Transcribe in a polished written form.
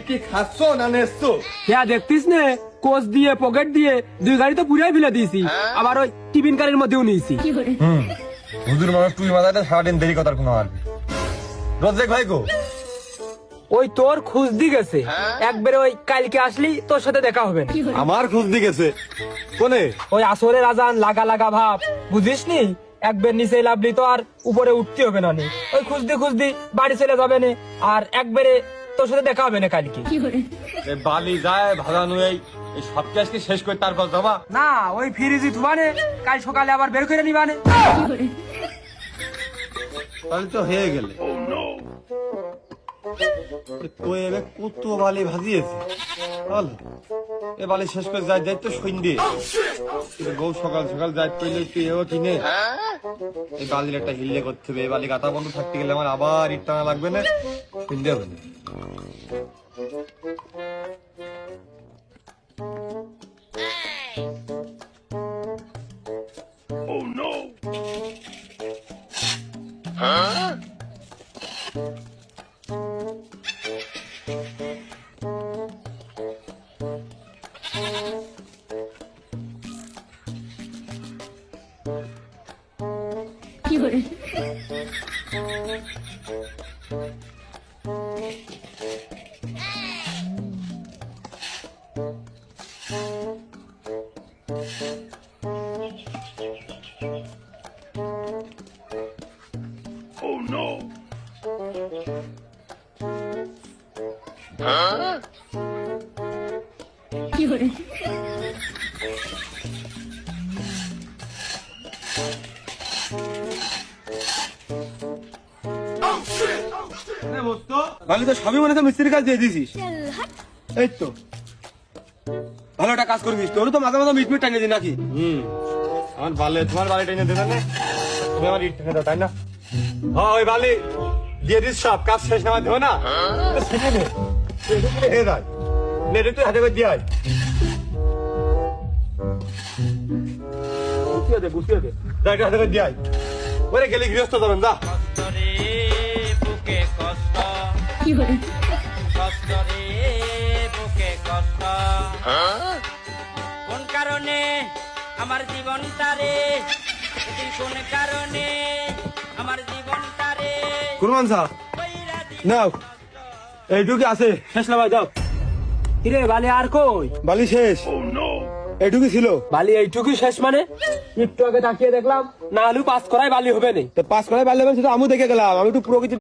কি খাচ্ছ না নেছো? হ্যাঁ দেখতিস নে, কোচ দিয়ে পকেট দিয়ে 2 গাড়ি তো পুরাই ফেলে দিয়েছি, আবার ওই টিফিন কারের মধ্যেও নিয়েছি। হুজুর মানুষ তুই মাথাটা সারাদিন দেরি কথার কোনো আর রোজেক ভাই গো, ওই তোর খুঁজ দি গেছে, একবারে ওই কালকে আসলি তোর সাথে দেখা হবে না। আমার খোঁজ দি গেছে কোনে? ওই আসরের আজান লাগা লাগা ভাব, বুঝিস নি? একবার নিচে লাভলি তো আর উপরে উঠতে হবে না নি। ওই খুঁজদি খুঁজদি বাড়ি চলে যাবে না, আর একবারে তোর সাথে দেখা হবে না কালকে। বালি যায় ভাজানো এই সব কাজকে শেষ করে তারপর যাবা না, ওই ফ্রিজি ধুবানে, কাল সকালে আবার বের করে নিবানে। তাহলে তো হয়ে গেলে কই এবে কত বালি ভাজিয়েছে বলো, এ বালি শেষ করে যায় যাই তো সন্ধ্যে বউ সকাল সকাল যাই পেলে তুই এও কিনে এই বালির একটা হিল্লে করতে হবে। এই বালি গাতা বন্ধ থাকতে গেলে আমার আবার ইট টানা লাগবে না, সন্ধ্যে হবে না। বালি তো সবই মনে হচ্ছে মিস্ত্রির কাজ দিয়ে দিছিস। এই তো ভালো একটা কাজ করবিস, তোর তো মাঝে মাঝে মিটমিট টানিয়ে দিই নাকি? আমার বালে তোমার বালি টেনে দেবে না, তুমি আমার ইট টেনে দাও তাই না? হ্যাঁ ওই বালি দিয়ে দিস, সব কাজ শেষ না দেবো না তুই হাতে করে দিয়ে আয়। বুঝতে দে হাতে করে দিয়ে আয়, ওরে গেলে গৃহস্থ যাবেন যা। কোন কারণে আমার জীবনটারে, কোন কারণে আমার জীবনটারে কুরবান সাহ নাও এইটুকু আছে, শেষ না ভাই যাও। কিরে বালি আর কই? বালি শেষ, এইটুকু ছিল। বালি এইটুকু শেষ মানে? একটু আগে তাকিয়ে দেখলাম না হলেও পাস করাই বালি হবে না। পাস করাই বালি হবে সেটা আমিও দেখে গেলাম, আমি একটু প্রকৃতি